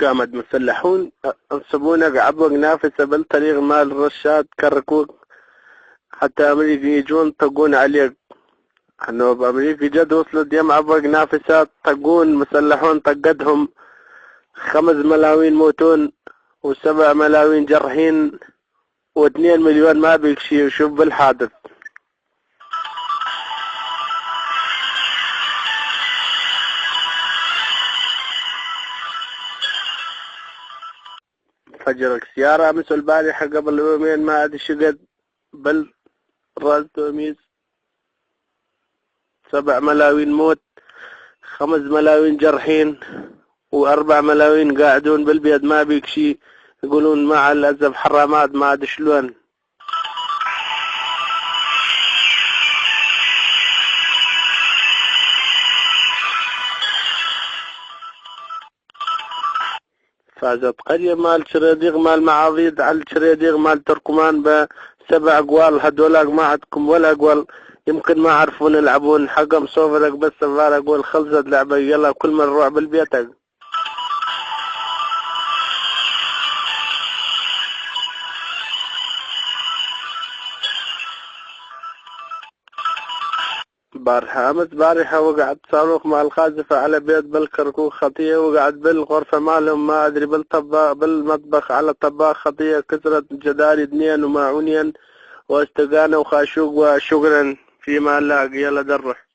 قامت مسلحون انصبونا عبوق نافسة بالطريق مال الرشاد كركوك حتى أمريكا يجون طقون عليك. انه بأمريكا جد وصلوا ديم عبوق نافسة طقون مسلحون طقدهم 5 ملاوين موتون و7 ملاوين جرحين و2 مليون ما بيكشي وشوف بالحادث. فجرك سيارة أمس البارحة قبل يومين ما أدري شقد بل راس تميز 7 ملاوين موت 5 ملاوين جرحين و4 ملاوين قاعدون بالبيت ما بيك شي. يقولون مع الأسف حرامات ما أدري شلون. فازت قرية مال شريديغ مال معاضيد على شريديغ مال تركمان ب7 أقوال. هدولاك ما عندكم ولا أقوال يمكن ما عرفون يلعبون حقهم صوفرك بس الظاهر أقول خلصت لعبة يلا كل من نروح بالبيتك. بارحة وقعت صاروخ مع القاذفة على بيت بالكركوك خطية. وقعت بالغرفة مالهم ما أدري بالمطبخ على طباخ خطية. كسرت جداري 2 وماعونين واستقانة وخاشوق وشكرا فيما لاقي. يلا دروح.